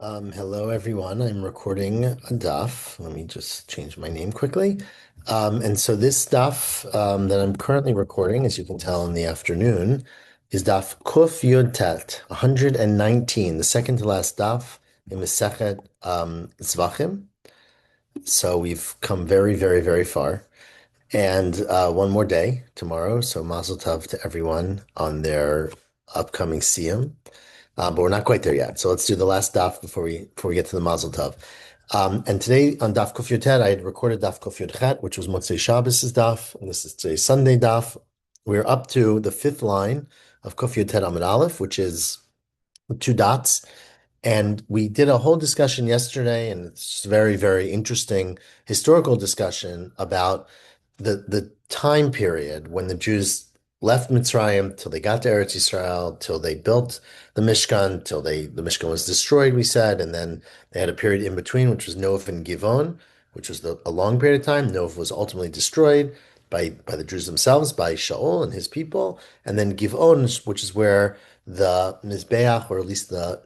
Hello everyone. I'm recording a daf. Let me just change my name quickly. And so this daf that I'm currently recording, as you can tell in the afternoon, is daf Kuf Yud Tet, 119, the second to last daf in Masechet Zevachim. So we've come very, very, very far. And one more day tomorrow. So Mazel Tov to everyone on their upcoming siyum. But we're not quite there yet. So let's do the last daf before we get to the Mazel Tov. And today on Daf Kuf Yud Het, I had recorded Daf Kuf Yud Het, which was Motzei Shabbos' daf, and this is today's Sunday daf. We're up to the fifth line of Kuf Yud Het Amud Aleph, which is two dots. And we did a whole discussion yesterday, and it's just a very, very interesting historical discussion about the time period when the Jews left Mitzrayim till they got to Eretz Yisrael, till they built the Mishkan, till the Mishkan was destroyed, we said, and then they had a period in between, which was Nov and Givon, which was a long period of time. Nov was ultimately destroyed by the Jews themselves, by Shaul and his people, and then Givon, which is where the Mizbeach, or at least the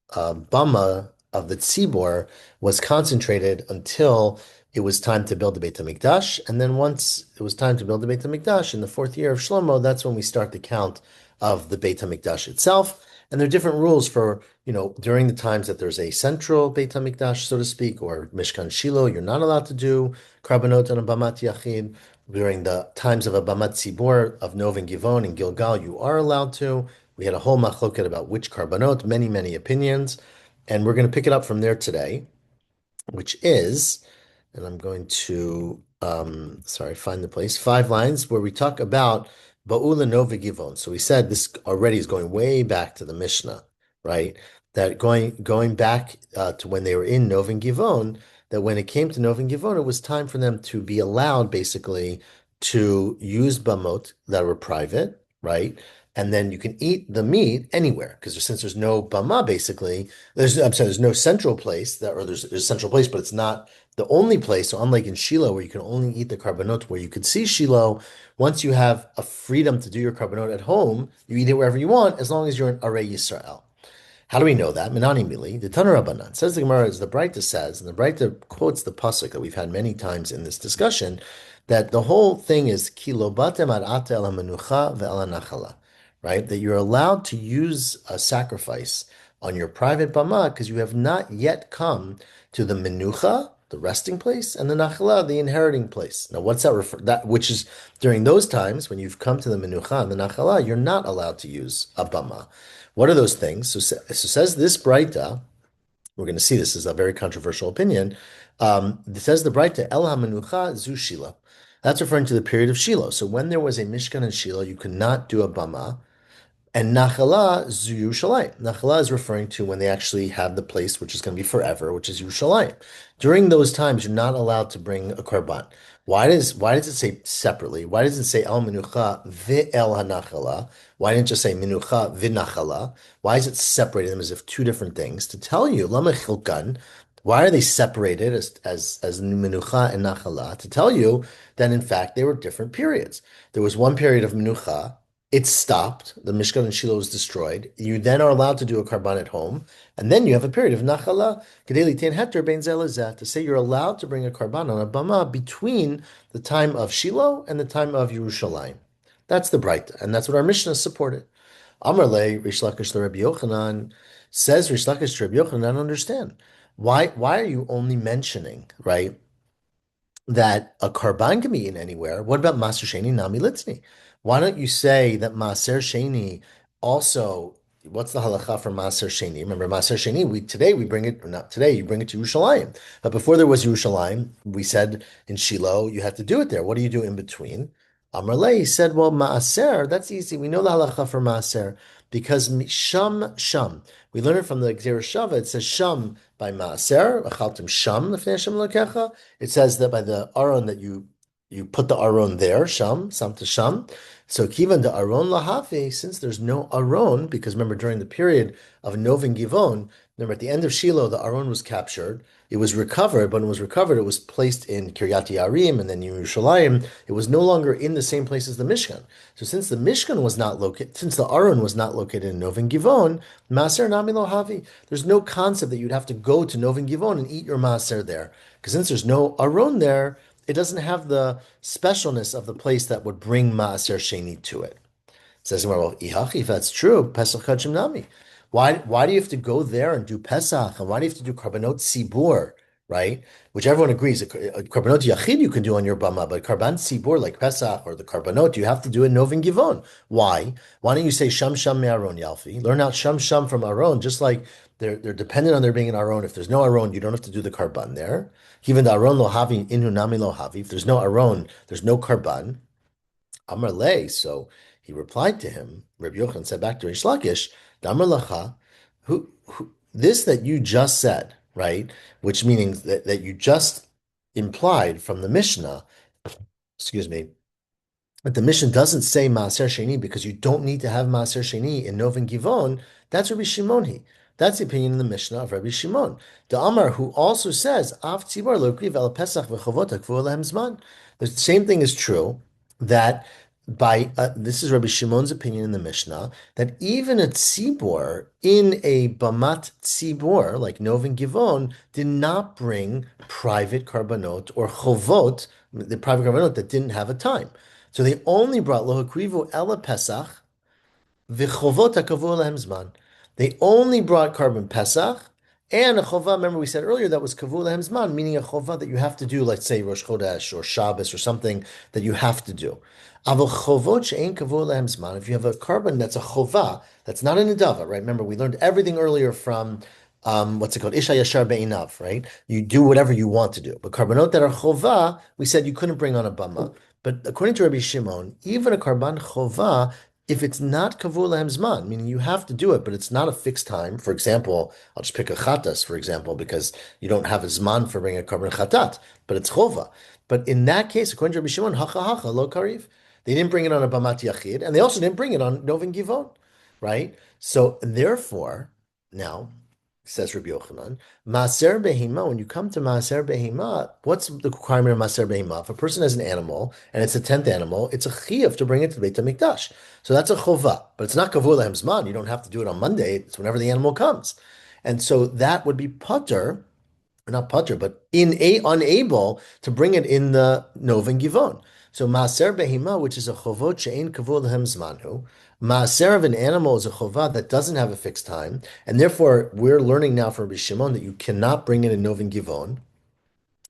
Bama of the Tzibor was concentrated until it was time to build the Beit HaMikdash. And then once it was time to build the Beit HaMikdash in the fourth year of Shlomo, that's when we start the count of the Beit HaMikdash itself. And there are different rules for, during the times that there's a central Beit HaMikdash, so to speak, or Mishkan Shiloh, you're not allowed to do Karbanot on a Bamat Yachid. During the times of a Bamat Tzibor, of Nov and Givon and Gilgal, you are allowed to. We had a whole machloket about which karbanot, many, many opinions. And we're going to pick it up from there today, which is, and I'm going to, find the place, 5 lines where we talk about Ba'ula Nova Givon. So we said this already is going way back to the Mishnah, right? That going back to when they were in Nov and Givon, that when it came to Nov and Givon, it was time for them to be allowed basically to use bamot that were private, right? And then you can eat the meat anywhere because since there's no bama, basically, there's no central place there's a central place, but it's not the only place. So unlike in Shiloh, where you can only eat the karbanot, where you could see Shiloh, once you have a freedom to do your karbanot at home, you eat it wherever you want, as long as you're in Arei Yisrael. How do we know that? Minani Mili, the Tana Rabbanan says the Gemara, as the Breita says, and the Breita quotes the pasuk that we've had many times in this discussion, that the whole thing is ki lo batem ad ata el hamenucha ve'el hanachala, right? That you're allowed to use a sacrifice on your private bama because you have not yet come to the menucha, the resting place, and the nachala, the inheriting place. Now, what's that refer? That which is during those times when you've come to the menucha and the nachala, you're not allowed to use a bama. What are those things? So says this Breita, we're going to see this is a very controversial opinion. It says the Breita, El HaMenucha Zu Shiloh. That's referring to the period of Shiloh. So when there was a Mishkan in Shiloh, you could not do a Bama. And Nachala Zu Yerushalayim. Nachala is referring to when they actually have the place, which is going to be forever, which is Yerushalayim. During those times, you're not allowed to bring a korban. Why does it say separately? Why does it say El Menucha Ve'el HaNachala? Why didn't it just say Menucha V'Nachala? Why is it separating them as if two different things? To tell you, Lama Chilkan, why are they separated as Menucha and Nachala? To tell you that in fact they were different periods. There was one period of Menucha, it stopped. The Mishkan and Shiloh was destroyed. You then are allowed to do a karban at home, and then you have a period of nachala. To say you're allowed to bring a karban on a bama between the time of Shiloh and the time of Yerushalayim. That's the Breita, and that's what our Mishnah supported. Amar le Rish Lakish le Rabbi Yochanan says Rish Lakish to Rabbi Yochanan. I don't understand why are you only mentioning right that a karban can be eaten anywhere. What about Maser Sheni Nami Litzni? Why don't you say that Maser Sheni also, what's the halacha for Maser Sheni? Remember, Maser Sheni, today we bring it, or not today, you bring it to Yerushalayim. But before there was Yerushalayim, we said in Shiloh, you had to do it there. What do you do in between? Amar Le said, well, Maaser, that's easy. We know the halacha for Maaser because Sham. We learn it from the Gzera Shava. It says Sham by Maaser, Achaltim Sham, Lefnei Hashem Elokecha. It says that by the Aron that you put the Aron there, Sham, Sam to Sham. So Kivan the Aron Lahafi, since there's no Aron, because remember during the period of Nov and Givon, Remember, at the end of Shiloh, the Aron was captured. It was recovered, but when it was recovered, it was placed in Kiryat Yarim and then Yerushalayim. It was no longer in the same place as the Mishkan. So since the Mishkan was not located, since the Aron was not located in Novin Givon, Maaser Nami Lo Havi. There's no concept that you'd have to go to Novin Givon and eat your Maaser there. Because since there's no Aron there, it doesn't have the specialness of the place that would bring Maaser Sheni to it. Says well, if that's true, Pesach Kachim Nami. Why do you have to go there and do Pesach? And why do you have to do Karbanot Sibur, right? Which everyone agrees, a Karbanot Yachid you can do on your Bama, but Karban Sibur like Pesach or the Karbanot, you have to do it in Novin Givon. Why? Why don't you say Sham Sham Me Aron Yalfi? Learn out Sham Sham from Aron, just like they're dependent on there being an Aron. If there's no Aron, you don't have to do the Karban there. Even the Aron lo havi inu nami lo havi. If there's no Aron, there's no Karban. Amar lei. So he replied to him. Rabbi Yochanan said back to Rish Lakish, Damar lacha, this that you just said, right? Which means that you just implied from the Mishnah, excuse me, but the Mishnah doesn't say Maaser Sheni because you don't need to have Maaser Sheni in Novin Givon. That's Rabbi Shimon. That's the opinion in the Mishnah of Rabbi Shimon. The Amar, who also says, Av Tzibor lo kriv el Pesach v'chavot hakvu lehem zman. The same thing is true that this is Rabbi Shimon's opinion in the Mishnah, that even a tzibor in a bamat tzibor, like Novin Givon, did not bring private karbanot or chovot, the private karbanot that didn't have a time. So they only brought lo hakrivu ela Pesach v'chovot hakavu lehem zman. They only brought carbon Pesach and a chova. Remember, we said earlier that was kavu lehem zman, meaning a chova that you have to do, let's say Rosh Chodesh or Shabbos or something that you have to do. Aval chovot she'ein kavu lehem zman. If you have a carbon that's a chova, that's not a nedava, right? Remember, we learned everything earlier from what's it called? Isha Yashar Be'inav, right? You do whatever you want to do. But carbonot that are chova, we said you couldn't bring on a bama. But according to Rabbi Shimon, even a karban chova, if it's not kavul lehem zman, meaning you have to do it, but it's not a fixed time. For example, I'll just pick a chatas, for example, because you don't have a zman for bringing a karban chatat, but it's chova. But in that case, according to Rabbi Shimon, hacha hacha lo kariv. They didn't bring it on a bamat yachid, and they also didn't bring it on novin givon, right? So therefore, now says Rabbi Yochanan, Maser behima, when you come to Maser behima, what's the requirement of Maser behima? If a person has an animal and it's a 10th animal, it's a chiyuv to bring it to the Beit HaMikdash. So that's a chova, but it's not kavur lehem zman. You don't have to do it on Monday. It's whenever the animal comes. And so that would be putter, or not putter, but unable to bring it in the Novin Givon. So Maser behima, which is a chovot she'ein kavur lehem zmanu, Maaser of an animal is a chovah that doesn't have a fixed time, and therefore we're learning now from Rabbi Shimon that you cannot bring it in Novin Givon.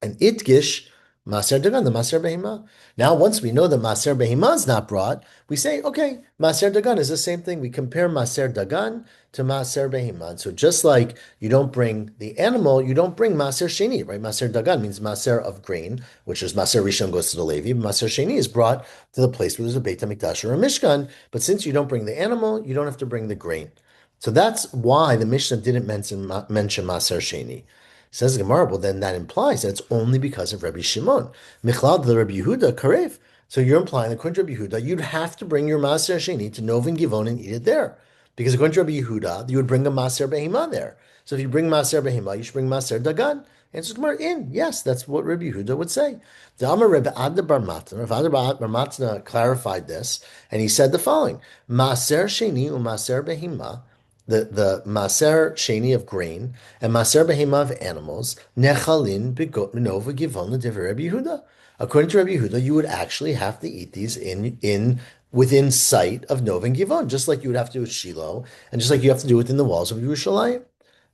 And Itgish, Maaser Dagan, the Maaser Behima. Now, once we know that Maaser Behima is not brought, we say, okay, Maaser Dagan is the same thing. We compare Maaser Dagan to Maaser Behima. And so just like you don't bring the animal, you don't bring Maaser Sheni, right? Maaser Dagan means Maaser of grain, which is Maaser Rishon goes to the Levi. Maaser Sheni is brought to the place where there's a Beit HaMikdash or a Mishkan. But since you don't bring the animal, you don't have to bring the grain. So that's why the Mishnah didn't mention Maaser Sheni. Says the Gemara, well, then that implies that it's only because of Rabbi Shimon. Michlad the Rabbi Yehuda karev. So you're implying that according to Rabbi Yehuda, you'd have to bring your Maaser Sheni to Novin Givon and eat it there. Because according to Rabbi Yehuda, you would bring a Maaser Behima there. So if you bring Maaser Behima, you should bring Maaser Dagan. Answers Gemara in. Yes, that's what Rabbi Yehuda would say. The Amar Rebbe Adda Bar Matna, Rav Adda Bar Matna clarified this, and he said the following: Maaser Sheni u'Maaser Behima, the Maaser Sheni of grain and Maaser Behema of animals, Nechalin Nova Givon L'Divrei Rabbi Yehuda. According to Rabbi Yehuda, you would actually have to eat these in within sight of Nova and Givon, just like you would have to do with Shiloh, and just like you have to do within the walls of Yerushalayim.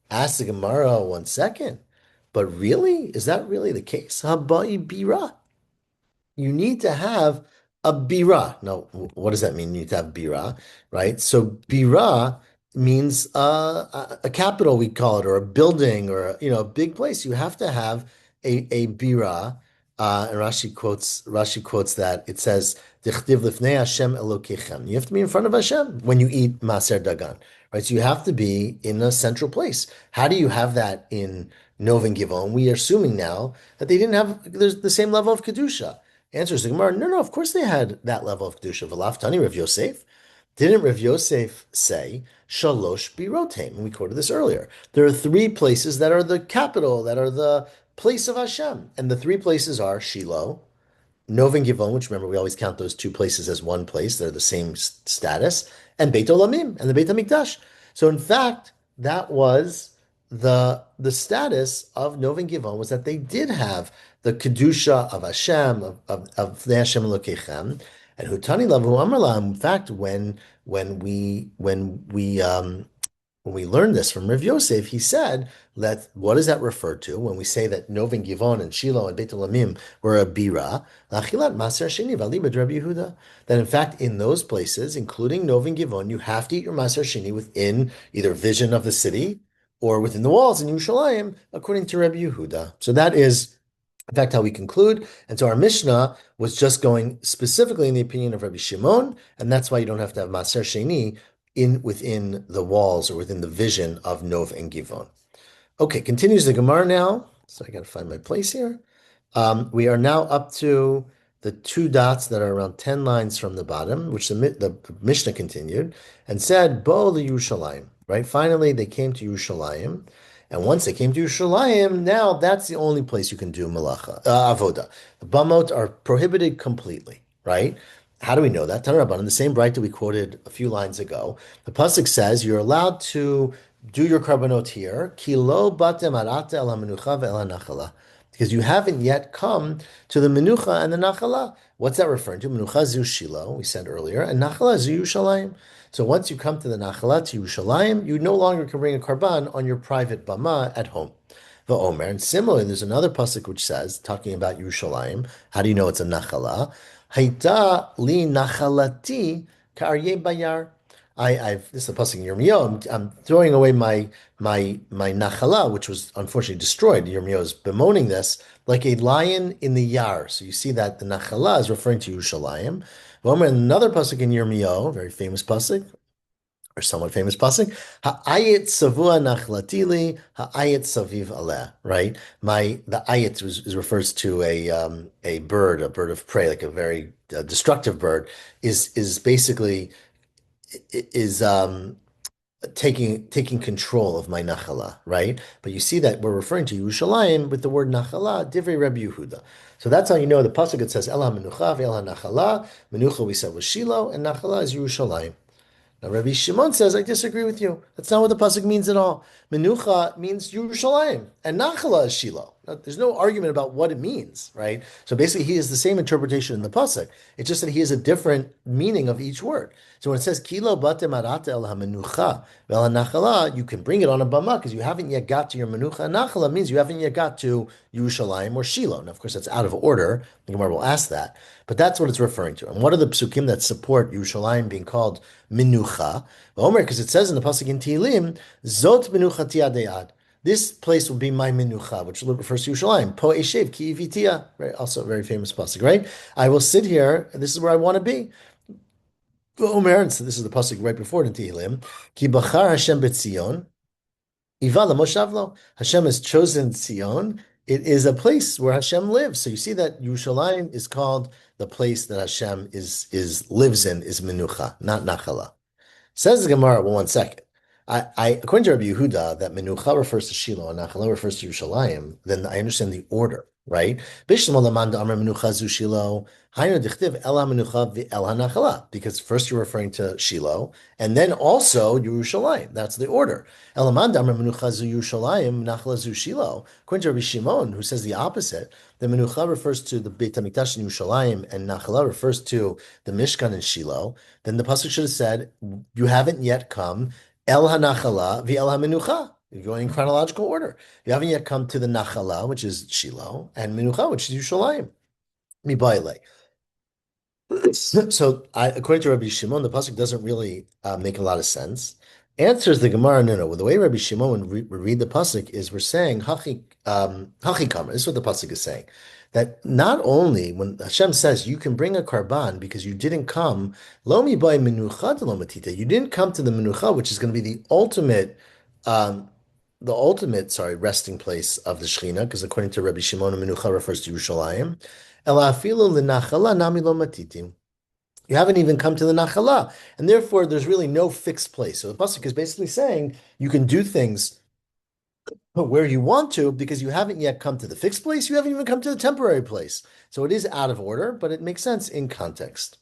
Ask the Gemara 1 second. But really, is that really the case? Habai bira. You need to have a bira. Now, what does that mean? You need to have bira, right? So bira means a capital, we call it, or a building, or a big place. You have to have a bira. And Rashi quotes that it says, "Dichtiv lifnei Hashem Elokechem." You have to be in front of Hashem when you eat Maser Dagan, right? So you have to be in a central place. How do you have that in Novin Givon? We are assuming now that they didn't have there's the same level of kedusha. Answers the Gemara, no, of course they had that level of kedusha. V'laf Tani Rav Yosef. Didn't Rav Yosef say Shalosh Birotem? And we quoted this earlier. There are three places that are the capital, that are the place of Hashem. And the three places are Shiloh, Nov and Givon, which remember we always count those two places as one place. They're the same status, and Beit Olamim and the Beit Hamikdash. So in fact, that was the status of Nov and Givon was that they did have the kedusha of Hashem of the Hashem Elokechem, and Hutani Lavu Amrla. In fact, when we learned this from Rav Yosef, he said that what does that refer to when we say that Nov and Givon and Shiloh and Beit Elamim were a bira? Lachilat Maser Sheni v'alibad Rabbi Yehuda. That in fact in those places, including Nov and Givon, you have to eat your Maser Sheni within either vision of the city or within the walls in Yerushalayim, according to Rabbi Yehuda. So that is in fact, how we conclude. And so our Mishnah was just going specifically in the opinion of Rabbi Shimon, and that's why you don't have to have Maser Sheni in within the walls or within the vision of Nov and Givon. Okay, continues the Gemara now. So I got to find my place here. We are now up to the two dots that are around 10 lines from the bottom, which the Mishnah continued and said, Bo the Yerushalayim, right? Finally, they came to Yerushalayim. And once they came to Yerushalayim, now that's the only place you can do malacha, avoda. The bamot are prohibited completely, right? How do we know that? Tanur Rabbanan, the same bright that we quoted a few lines ago. The pasuk says you're allowed to do your karbanot here, ki lo batem arata el hamenucha ve'el hanachala, because you haven't yet come to the menucha and the nachala. What's that referring to? Menucha zu Shiloh, we said earlier, and nachala zu Yerushalayim. So once you come to the nachala, to Yerushalayim, you no longer can bring a karban on your private bama at home. The Omer, and similarly, there's another pasuk which says, talking about Yerushalayim. How do you know it's a nachala? Haita li nachalati ka'aryeh bayar. This is a pasuk in Yirmiyahu. I'm throwing away my nachala, which was unfortunately destroyed. Yirmiyahu is bemoaning this like a lion in the yar. So you see that the nachala is referring to Yerushalayim. Another pasuk in Yirmiyahu, very famous pasuk, or somewhat famous pasuk, ha'ayit savua nachlatili, ha'ayit saviv aleh, right? The ayit refers to a bird of prey, like a very destructive bird, is basically is taking control of my nachala, right? But you see that we're referring to Yerushalayim with the word nachala, divrei Rabbi Yehuda. So that's how you know the pasuk. It says El HaMenucha ve'el HaNachala. Menucha we said was Shiloh, and nachala is Yerushalayim. Now, Rabbi Shimon says, I disagree with you. That's not what the pasuk means at all. Menucha means Yerushalayim, and Nachala is Shiloh. Now, there's no argument about what it means, right? So basically, he has the same interpretation in the pasuk. It's just that he has a different meaning of each word. So when it says Kilo bate marata el hamenucha vel nachala, you can bring it on a bama because you haven't yet got to your menucha. Nachala means you haven't yet got to Yerushalayim or Shiloh. Now, of course, that's out of order. The Gemara will ask that, but that's what it's referring to. And what are the psukim that support Yerushalayim being called Minucha? Omer, because it says in the pasuk in Tehillim, Zot Minucha Tiadeyad. This place will be my Minucha, which refers to Yerushalayim. Po Eshev Ki Ivitia. Right, also a very famous pasuk, right? I will sit here. This is where I want to be. Omer, and so this is the pasuk right before it in Tehillim. Ki Bachar Hashem Betzion. Ivala Moshavlo. Hashem has chosen Tzion. It is a place where Hashem lives. So you see that Yerushalayim is called the place that Hashem lives in is Menucha, not Nachala. Says the Gemara, well, one second. According to Rabbi Yehuda, that Menucha refers to Shiloh and Nachala refers to Yerushalayim, then I understand the order, right? Because first you're referring to Shiloh, and then also Yerushalayim. That's the order. According to Rabbi Shimon, who says the opposite, the Menucha refers to the Beit HaMikdash in Yerushalayim, and Nachala refers to the Mishkan in Shiloh, then the pasuk should have said, you haven't yet come El HaNachala v'El HaMenucha. You're going in chronological order. You haven't yet come to the Nachala, which is Shiloh, and Menucha, which is Yerushalayim. Mibayle. So, according to Rabbi Shimon, the pasuk doesn't really make a lot of sense. Answers the Gemara, no. Well, the way Rabbi Shimon would read the pasuk is we're saying hachi kama. This is what the pasuk is saying. That not only when Hashem says you can bring a karban because you didn't come, lomi by menucha lo matita, you didn't come to the menucha, which is going to be resting place of the Shechina, because according to Rabbi Shimon, menucha refers to Yerushalayim. Ela afilu l'nachala nami lo matitim. You haven't even come to the Nachala, and therefore there's really no fixed place. So the pasuk is basically saying you can do things where you want to because you haven't yet come to the fixed place. You haven't even come to the temporary place. So it is out of order, but it makes sense in context.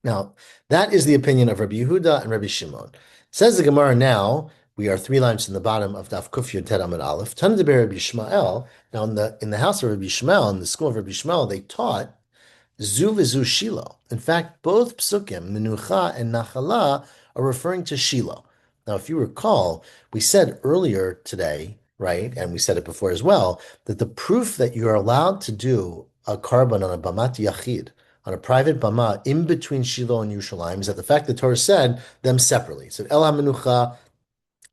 Now, that is the opinion of Rabbi Yehuda and Rabbi Shimon. Says the Gemara now, we are 3 lines from the bottom of Daf Kuf Yud Tet Amud Aleph. Tana de Rabbi Shmuel. Now, in the house of Rabbi Shmuel, in the school of Rabbi Shmuel, they taught Zu v'zu Shiloh. In fact, both psukim, Menucha and Nachala, are referring to Shiloh. Now, if you recall, we said earlier today, right, and we said it before as well, that the proof that you're allowed to do a carbon on a Bamat Yachid, on a private Bama in between Shiloh and Yerushalayim, is that the fact that Torah said them separately. So El HaMenucha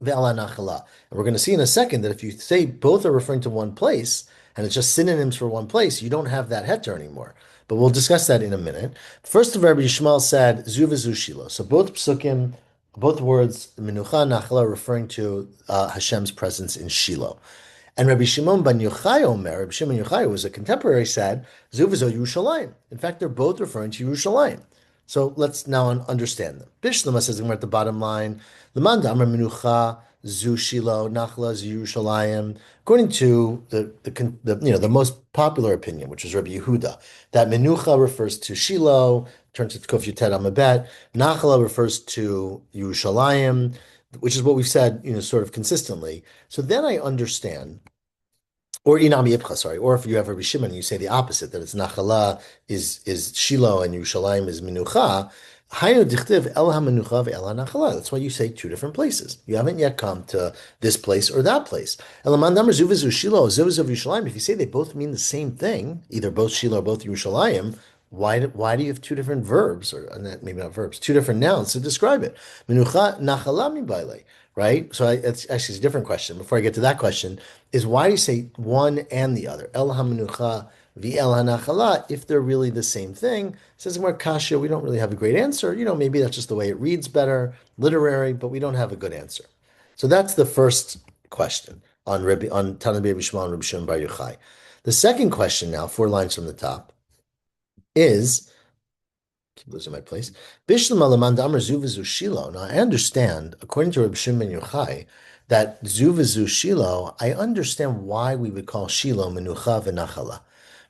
ve'ala Nachala. And we're going to see in a second that if you say both are referring to one place, and it's just synonyms for one place, you don't have that heter anymore. But we'll discuss that in a minute. First of Rabbi Yishmael said Zu v'zu Shiloh. So both psukim, both words, Menucha and Nachala, referring to Hashem's presence in Shiloh. And Rabbi Shimon ben Yochai Omer, Rabbi Shimon Yochai, who was a contemporary, said Zu v'zu Yerushalayim. In fact, they're both referring to Yerushalayim. So let's now understand them. Bishlama says we're at the bottom line. L'man da'amar Menucha Zu Shiloh Nachla Zu Yerushalayim. According to the most popular opinion, which is Rabbi Yehuda, that Menucha refers to Shiloh, turns to Kof Yutet Amabet. Nachla refers to Yerushalayim, which is what we've said, sort of consistently. So then I understand. Or Inami Ipcha, sorry. Or if you have Rabbi Shimon, you say the opposite, that it's Nachala is Shiloh and Yerushalayim is Menucha. Haynu dichtiv el ha-menucha ve'el ha-nachala. That's why you say two different places. You haven't yet come to this place or that place. Elaman damar zu v'zu Shiloh, zu v'zu Yerushalayim. If you say they both mean the same thing, either both Shiloh or both Yerushalayim, why do you have two different verbs, or maybe not verbs, two different nouns to describe it? Menucha nachala mi, right? So it's actually a different question. Before I get to that question, is why do you say one and the other? El ha-menucha v'el ha-nachala, if they're really the same thing. Says more kasha, we don't really have a great answer. Maybe that's just the way it reads better, literary, but we don't have a good answer. So that's the first question on Tana Rabbi Shmuel and Rabbi Shimon Bar Yochai. The second question now, 4 lines from the top, is keep losing my place. Bishlam alaman damar zu v'zu Shiloh. Now I understand, according to Rabbi Shimon ben Yochai, that zu v'zu Shiloh, I understand why we would call Shiloh menucha v'nachala.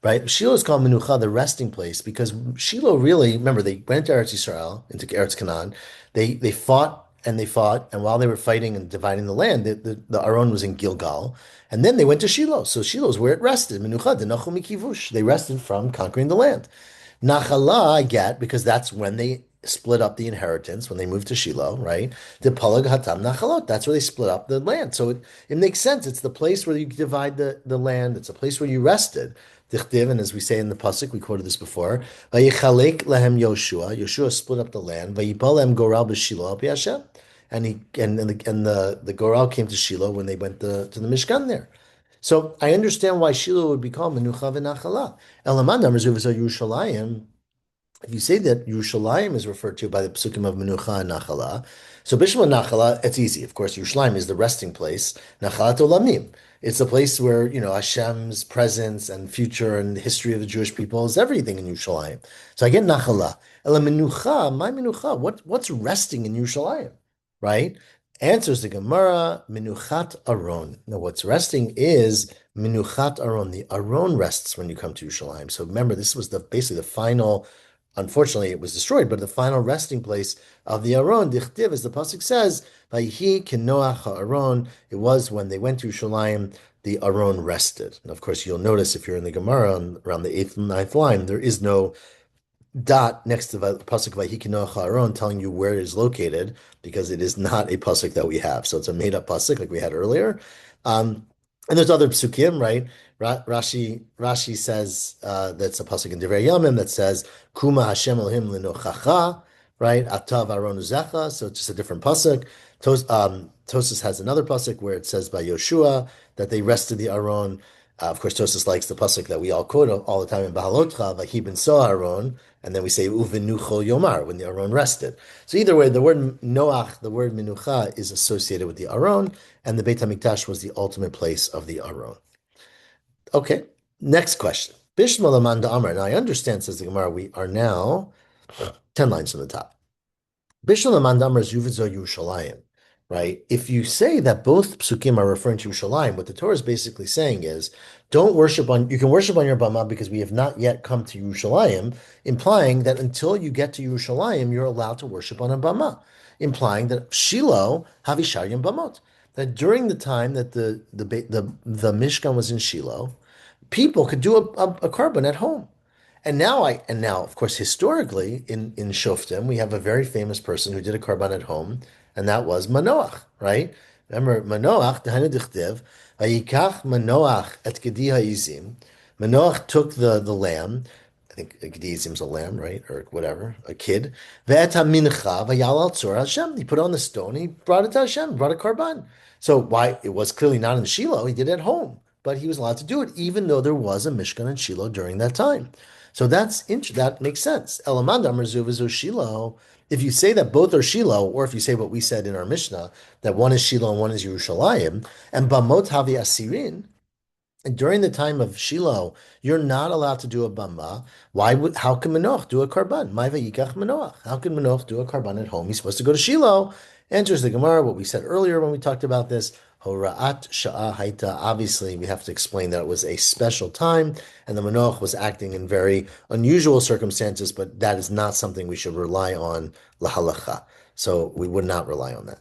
Right? Shiloh is called menucha, the resting place, because Shiloh really, remember, they went to Eretz Yisrael, into Eretz Canaan. They fought and they fought, and while they were fighting and dividing the land, the Aron was in Gilgal, and then they went to Shiloh. So Shiloh is where it rested. Menucha denachu mikivush. They rested from conquering the land. Nachala, I get, because that's when they split up the inheritance, when they moved to Shiloh, right? The Palag Hatam Nachalot, that's where they split up the land. So it makes sense. It's the place where you divide the land. It's a place where you rested. Dichtiv, and as we say in the pasuk, we quoted this before. Vayichalek lehem Yoshua. Yoshua split up the land. Vayipal lehem goral b'Shiloh al pi Hashem. And the goral came to Shiloh when they went to the Mishkan there. So I understand why Shiloh would be called Menucha v'Nachala. Elaman damar zu v'zu Yerushalayim. If you say that Yerushalayim is referred to by the psukim of Menucha and Nachala, so Bishma Nachala, it's easy. Of course, Yerushalayim is the resting place. Nachalat Olamim. It's the place where, Hashem's presence and future and the history of the Jewish people is everything in Yerushalayim. So I get Nachala. Ela Menucha, my Menucha, what's resting in Yerushalayim? Right? Answers the Gemara, Menuchat Aron. Now, what's resting is Menuchat Aron. The Aron rests when you come to Yerushalayim. So remember, this was basically the final. Unfortunately, it was destroyed, but the final resting place of the Aron, Dichtiv, as the pasuk says, Vayihi kenoach ha'aron. It was when they went to Yerushalayim, the Aron rested. And of course, you'll notice if you're in the Gemara around the 8th and 9th line, there is no dot next to the pasuk Vayihi kenoach ha'aron telling you where it is located, because it is not a pasuk that we have. So it's a made-up pasuk like we had earlier. And there's other psukim, right? Rashi says that's a pasuk in Divrei Yamim that says Kuma Hashem Elohim linochacha, right? Atav Aron Uzecha. So it's just a different pasuk. Tosas has another pasuk where it says by Yoshua that they rested the Aron. Of course, Tosas likes the pasuk that we all quote all the time in Bahalotcha, Vahi ben so Aron, and then we say Uvenuchol Yomar when the Aron rested. So either way, the word Noach, the word Menucha, is associated with the Aron, and the Beit Hamikdash was the ultimate place of the Aron. Okay, next question. Bishma Lamanda Amar. Now I understand, says the Gemara, we are now 10 lines from the top. Bishul Amandamar Zuvizo Yerushalayim, right? If you say that both psukim are referring to Yerushalayim, what the Torah is basically saying is, don't worship on, you can worship on your bama because we have not yet come to Yerushalayim, implying that until you get to Yerushalayim, you're allowed to worship on a bama, implying that Shiloh Havisharyim Bamot. That during the time that the Mishkan was in Shiloh, people could do a korban at home. And now, of course, historically in Shoftim, we have a very famous person who did a korban at home, and that was Manoach, right? Remember Manoach, Dehanu Dichtiv, Vayikach Manoach et Gedi Ha'izim. Manoach took the lamb. I think a Gedi Ha'izim's a lamb, right, or whatever, a kid. Ve'et HaMincha Vayal al Tzor Hashem. He put it on the stone. He brought it to Hashem. Brought a korban. So why it was clearly not in Shiloh. He did it at home, but he was allowed to do it, even though there was a Mishkan in Shiloh during that time. So that makes sense. Elamanda Merzuv Shiloh. If you say that both are Shiloh, or if you say what we said in our Mishnah, that one is Shiloh and one is Yerushalayim, and Bamot Havi Asirin, and during the time of Shiloh, you're not allowed to do a bama. How can Manoach do a karban? Maiva yikach Manoach. How can Manoach do a karban at home? He's supposed to go to Shiloh. Enters the Gemara, what we said earlier when we talked about this. Hora'at sha'a haita. Obviously, we have to explain that it was a special time, and the Manoach was acting in very unusual circumstances, but that is not something we should rely on lahalacha. So we would not rely on that.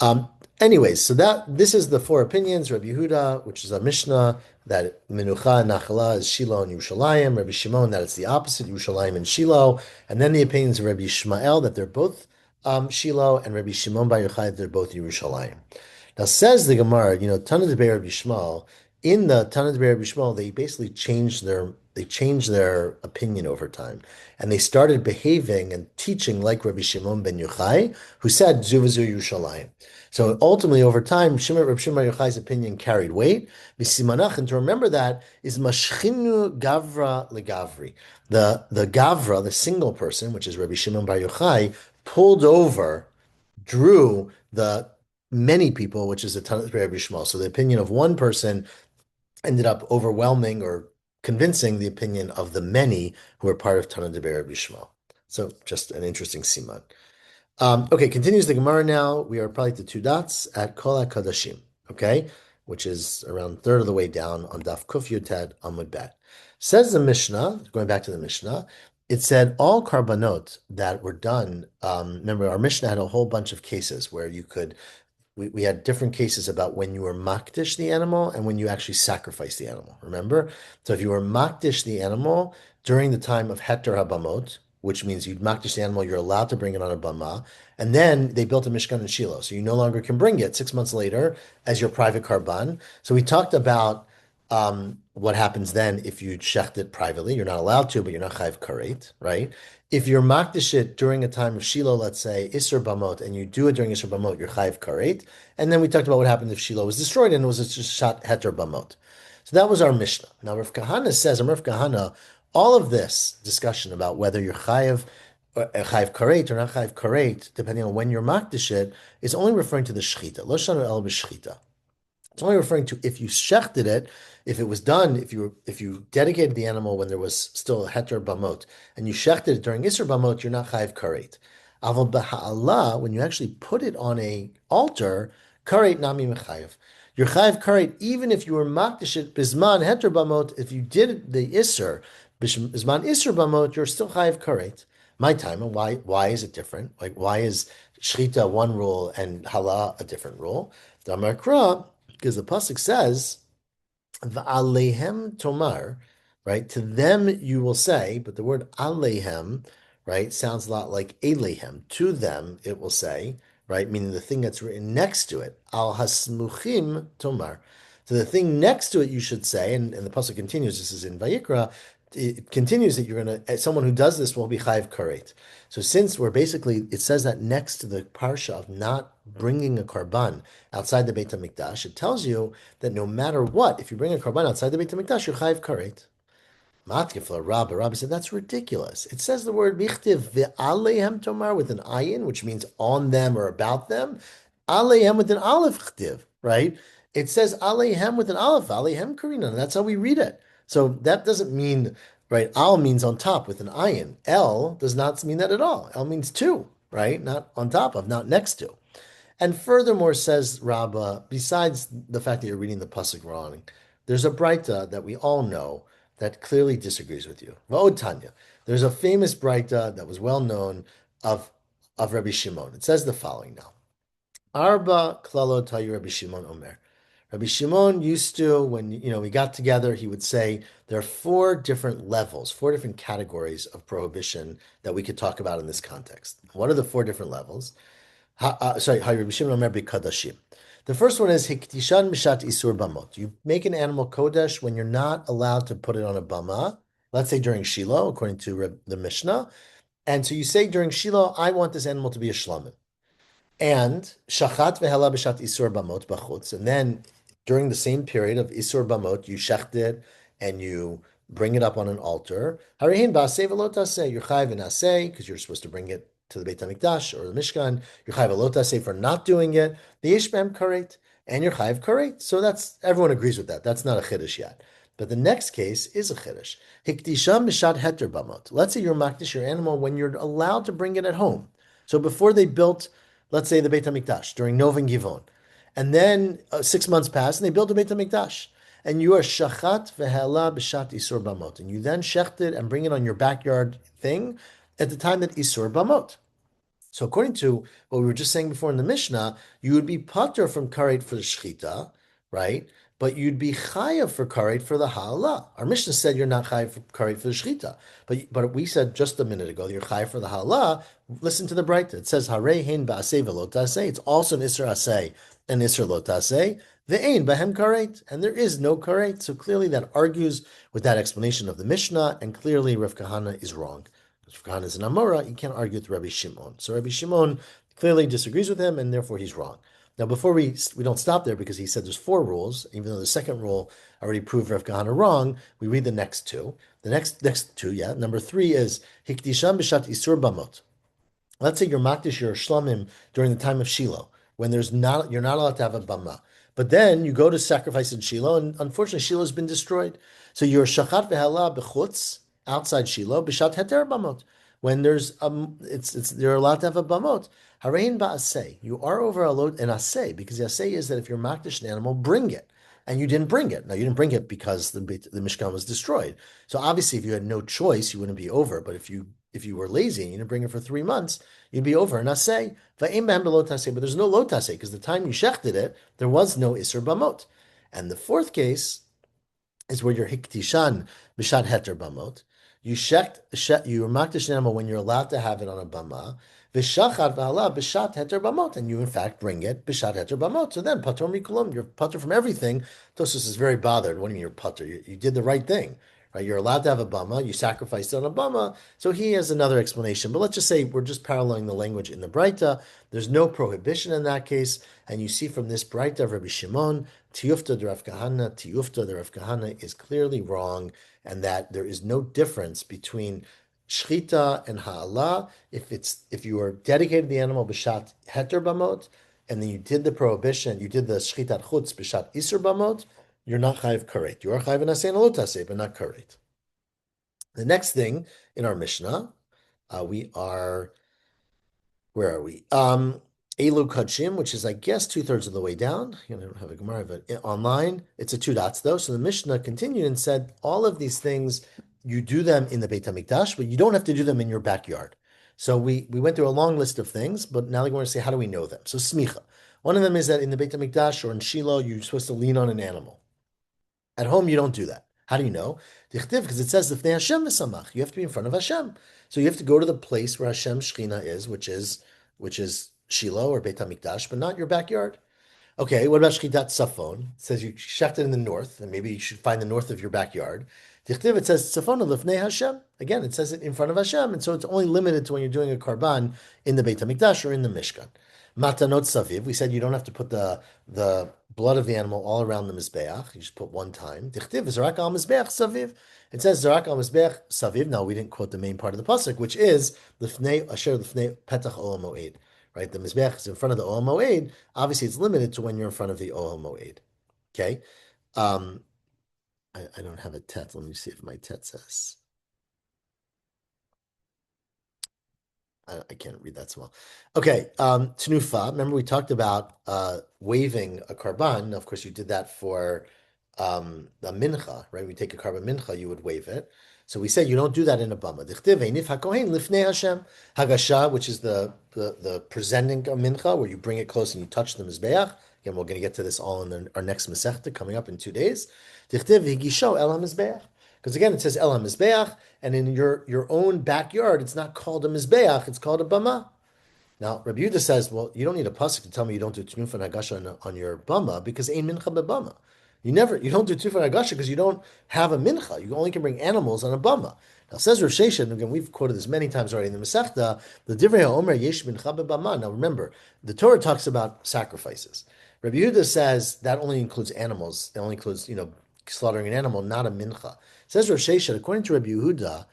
Um, Anyways, so this is the four opinions. Rabbi Yehuda, which is a Mishnah, that Menucha and Nachala is Shiloh and Yerushalayim. Rabbi Shimon, that it's the opposite, Yerushalayim and Shiloh. And then the opinions of Rabbi Ishmael, that they're both Shiloh, and Rabbi Shimon Bar Yochai, that they're both Yerushalayim. Now says the Gemara, Tana de Rabbi Shmuel, in the Tana de Rabbi Shmuel, they basically changed their opinion over time. And they started behaving and teaching like Rabbi Shimon ben Yochai, who said Zuvazu Yerushalayim. So ultimately, over time, Rabbi Shimon ben Yochai's opinion carried weight. B'simanach, and to remember that is Mashchinu Gavra Legavri. The Gavra, the single person, which is Rabbi Shimon bar Yochai, pulled over, drew the many people, which is the Tanat Rabbi Shmuel. So the opinion of one person ended up overwhelming or convincing the opinion of the many who are part of Tanat Rabbi Shmuel. So just an interesting siman. Okay, continues the Gemara now. We are probably at the two dots at Kol HaKadashim, okay, which is around third of the way down on Daf Kuf Yutet Amud Bet. Says the Mishnah, going back to the Mishnah, it said all karbanot that were done. Remember, our Mishnah had a whole bunch of cases where we had different cases about when you were makdish the animal and when you actually sacrifice the animal. Remember? So if you were makdish the animal during the time of heter habamot, which means you'd makdish the animal, you're allowed to bring it on a bama, and then they built a mishkan in Shiloh, so you no longer can bring it 6 months later as your private karban. So we talked about what happens then if you shecht it privately. You're not allowed to, but you're not chayv karet, right? If you're makdish it during a time of Shiloh, let's say Isser Bamot, and you do it during Isser Bamot, you're chayiv karet. And then we talked about what happened if Shiloh was destroyed and it was just shot heter Bamot. So that was our Mishnah. Now Rav Kahana says, Rav Kahana, all of this discussion about whether you're chayiv karet or not chayiv karet, depending on when you're makdish it, is only referring to the shechita. Lo shanu el b'shechita. It's only referring to if you shechted it, if it was done, if you dedicated the animal when there was still a heter bamot, and you shechted it during isser bamot, you're not chayiv karet. Aval b'ha'ala, when you actually put it on a altar, karet nami mechayiv. You're chayiv karet even if you were makdish it bisman heter bamot. If you did the isser bisman isser bamot, you're still chayiv karet. My time, and why is it different? Like why is shechita one rule and hala a different rule? Damar Kra, because the pasuk says, "V'alehem tomar," right? To them you will say, but the word alehem, right, sounds a lot like elehem. To them it will say, right, meaning the thing that's written next to it. Al hasmuchim tomar. To the thing next to it you should say, and the pasuk continues. This is in Vayikra. It continues that you're going to, someone who does this will be chayiv karet. So since we're basically, it says that next to the parsha of not bringing a karban outside the Beit HaMikdash, it tells you that no matter what, if you bring a karban outside the Beit HaMikdash, you're chayiv karet. Matkifla Rabbi said, that's ridiculous. It says the word bichtiv ve'alehem tomar with an ayin, which means on them or about them. Alehem with an aleph chtiv, right? It says alehem with an aleph, alehem karina. That's how we read it. So that doesn't mean right? Al means on top with an ayin. El does not mean that at all. El means two, right? Not on top of, not next to. And furthermore, says Rabbah, besides the fact that you're reading the pasuk wrong, there's a Braita that we all know that clearly disagrees with you. Va'od Tanya. There's a famous Braita that was well known of of Rabbi Shimon. It says the following now. Arba klalot hayu Rabbi Shimon Omer. Rabbi Shimon used to, when we got together, he would say there are four different levels, four different categories of prohibition that we could talk about in this context. What are the four different levels? Hayu Rabbi Shimon Omer b'kadashim. The first one is hiktishan mishat isur bamot. You make an animal kodesh when you're not allowed to put it on a bama. Let's say during Shiloh, according to the Mishnah. And so you say during Shiloh, I want this animal to be a shlamim. And shachat vehela b'shat isur bamot b'chutz. And then during the same period of isur bamot, you shecht it and you bring it up on an altar. Harihin ba'aseh v'lo taseh. You're chayv and aseh because you're supposed to bring it to the Beit HaMikdash or the Mishkan. You're chayv v'lo taseh for not doing it. The yishbem karet. And you're chayv karet. So that's, everyone agrees with that. That's not a chiddush yet. But the next case is a chiddush. Hikdisham b'shat heter bamot. Let's say you're makdish your animal when you're allowed to bring it at home. So before they built, let's say, the Beit HaMikdash during Nov and Givon. And then 6 months pass and they build the Beit HaMikdash. And you are shachat vehela b'shat isur bamot. And you then shecht it and bring it on your backyard thing at the time that isur bamot. So according to what we were just saying before in the Mishnah, you would be pater from karet for the shechita, right? But you'd be chayav for karet for the ha'ala. Our Mishnah said you're not chayav for karet for the shechita, but we said just a minute ago that you're chayav for the ha'ala. Listen to the Braita. It says harei hein ba'aseh v'lo taseh. It's also an isur aseh and isur lo taseh. Ve'ein bahem karet, and there is no karet. So clearly that argues with that explanation of the Mishnah, and clearly Rav Kahana is wrong. If Khan is an Amora, you can't argue with Rabbi Shimon. So Rabbi Shimon clearly disagrees with him, and therefore he's wrong. Now, before we don't stop there because he said there's four rules, even though the second rule already proved Rav Kahana wrong. We read the next two. The next two, yeah. Number three is Hikdisham b'shat isur bamot. Let's say you're makdish your shlamim during the time of Shiloh, when you're not allowed to have a bama. But then you go to sacrifice in Shiloh, and unfortunately Shiloh has been destroyed. So you're shachat v'hala b'chutz outside Shiloh b'shat heter bamot. When there's you're allowed to have a bamot. Harein ba'aseh. You are over a load an aseh because the aseh is that if you're makdish an animal, bring it. And you didn't bring it. Now you didn't bring it because the Mishkan was destroyed. So obviously, if you had no choice, you wouldn't be over. But if you were lazy and you didn't bring it for 3 months, you'd be over. And aseh, but there's no lo taseh because the time you shechted it, there was no iser bamot. And the fourth case is where you're hiktishan b'shat heter bamot. You were makdish animal when you're allowed to have it on a bama. V'shachat v'ala b'shat heter bamot, and you in fact bring it b'shat heter bamot. So then patur mikulam, you're patur from everything. Tosus is very bothered. What do you mean you're patur? You did the right thing, right? You're allowed to have a bama. You sacrificed it on a bama. So he has another explanation. But let's just say we're just paralleling the language in the Braita. There's no prohibition in that case, and you see from this Braita of Rabbi Shimon, tiyufta de Rav Kahana is clearly wrong, and that there is no difference between shchita and ha'ala. If you are dedicated the animal b'shat heter bamot, and then you did the prohibition, you did the shchitat chutz b'shat isur bamot, you're not chayiv karet. You are chayiv an aseh and lo taseh, but not karet. The next thing in our Mishnah, we are, where are we? Elu Kachim, which is, I guess, 2/3 of the way down. I don't have a Gemara, but online, it's a two dots, though. So the Mishnah continued and said, all of these things, you do them in the Beit HaMikdash, but you don't have to do them in your backyard. So we went through a long list of things, but now we're going to say, how do we know them? So smicha. One of them is that in the Beit HaMikdash or in Shiloh, you're supposed to lean on an animal. At home, you don't do that. How do you know? Because it says, Lifnei Hashem v'samach. You have to be in front of Hashem. So you have to go to the place where Hashem's Shechina is, which is Shiloh or Beit HaMikdash, but not your backyard. Okay, what about Shchitat Safon? It says you shecht it in the north, and maybe you should find the north of your backyard. Tichtiv, it says Safon Lifnei Hashem. Again, it says it in front of Hashem, and so it's only limited to when you're doing a karban in the Beit HaMikdash or in the Mishkan. Matanot Saviv, we said you don't have to put the blood of the animal all around the Mizbeach. You just put one time. Tichtiv, Zarak al Mizbeach Saviv. It says Zarak al Mizbeach Saviv. Now, we didn't quote the main part of the pasuk, which is Lifnei Asher Lifnei Petach Olam Moed. Right, the Mizbeach is in front of the Ohel Moed. Obviously, it's limited to when you're in front of the Ohel Moed. Okay, I don't have a tet. Let me see if my tet says. I can't read that small. Okay, Tnufa. Remember we talked about waving a karban. Of course, you did that for the mincha, right? We take a karban mincha, you would wave it. So we said you don't do that in a bama. Dichtiv einif hakohen lifnei Hashem hagasha, which is the presenting of mincha, where you bring it close and you touch the mizbeach. Again, we're going to get to this all in our next masechta coming up in 2 days. Dichtiv higisho el hamizbeach. Because again, it says El HaMizbeach, and in your own backyard, it's not called a Mizbeach, it's called a Bama. Now, Rabbi Yehuda says, well, you don't need a pasuk to tell me you don't do Tnufa and Hagasha on your Bama, because Ein Mincha B'Bama. You don't do Tnufa and Hagasha because you don't have a Mincha. You only can bring animals on a Bama. Now, says Rav Sheshet, again, we've quoted this many times already in the Masechta, the Divrei HaOmer Yesh Mincha B'Bama. Now, remember, the Torah talks about sacrifices. Rabbi Yehuda says that only includes animals. It only includes, slaughtering an animal, not a mincha. Says Rav Sheshet, according to Rabbi Yehuda,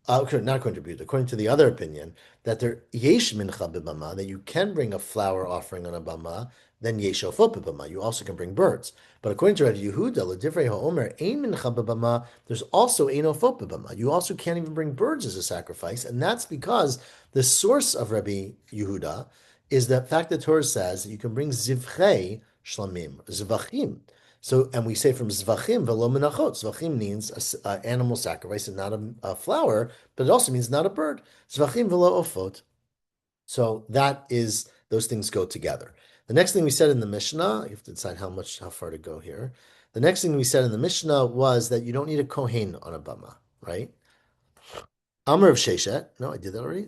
not according to Rabbi Yehuda, according to the other opinion, that there yesh mincha b'bama, that you can bring a flower offering on a bama, then yesh ofot b'bama. You also can bring birds. But according to Rabbi Yehuda, l'divrei ha'omer, ein mincha b'bama, there's also ein ofot b'bama. You also can't even bring birds as a sacrifice, and that's because the source of Rabbi Yehuda is the fact that Torah says that you can bring zivchei shlamim, zevachim. So, and we say from Zevachim velo menachot. Zevachim means an animal sacrifice and not a flower, but it also means not a bird. Zevachim velo ofot. So those things go together. The next thing we said in the Mishnah, you have to decide how far to go here. The next thing we said in the Mishnah was that you don't need a kohen on a bama, right? Amr of Sheshet. No, I did that already.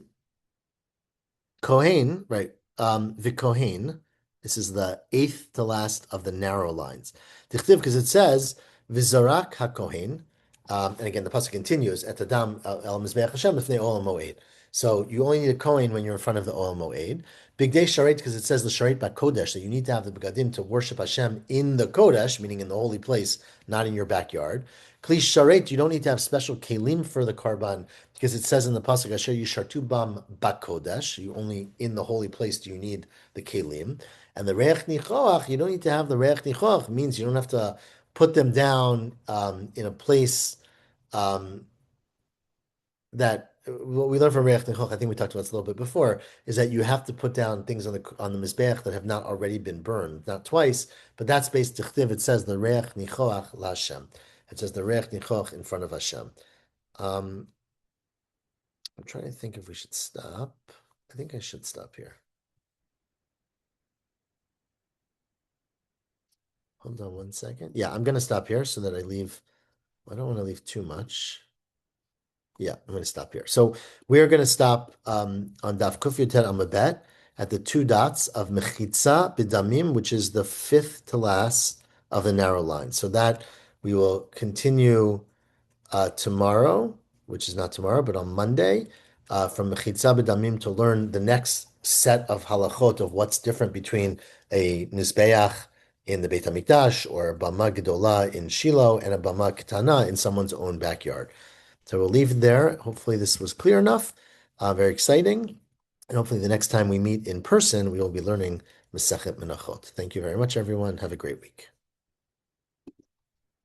Kohen, right? The Kohen. This is the eighth to last of the narrow lines. Tichtiv, because it says Vizarak HaKohen, and again the pasuk continues at Adam El Mizbeach Hashem Lifnei Olam Moed. So you only need a Kohen when you're in front of the Olam Moed. Big Day Sharet, because it says the Sharet Kodesh, that you need to have the Begadim to worship Hashem in the Kodesh, meaning in the holy place, not in your backyard. Kli Sharet, you don't need to have special kelim for the karban, because it says in the pasuk Asher Yishartu Bam Bakodesh. You only in the holy place do you need the kelim. And the reich nichoach, you don't need to have the reich nichoach, means you don't have to put them down in a place that what we learned from reich nichoach, I think we talked about this a little bit before, is that you have to put down things on the mizbeach that have not already been burned, not twice, but that's based tichtiv. It says the reich nichoach la Hashem. It says the reich nichoach in front of Hashem. I'm trying to think if we should stop. I think I should stop here. Hold on 1 second. Yeah, I'm going to stop here so that I don't want to leave too much. Yeah, I'm going to stop here. So we're going to stop on Daf Kuf Yoter Amabet at the 2 dots of Mechitza B'Damim, which is the fifth to last of the narrow line. So that we will continue tomorrow, which is not tomorrow, but on Monday, from Mechitza B'Damim to learn the next set of halachot of what's different between a Nizbeach in the Beit HaMikdash or a Bama Gedola in Shiloh and a Bama Ketana in someone's own backyard. So we'll leave it there. Hopefully this was clear enough, very exciting. And hopefully the next time we meet in person, we will be learning Masechet Menachot. Thank you very much, everyone. Have a great week.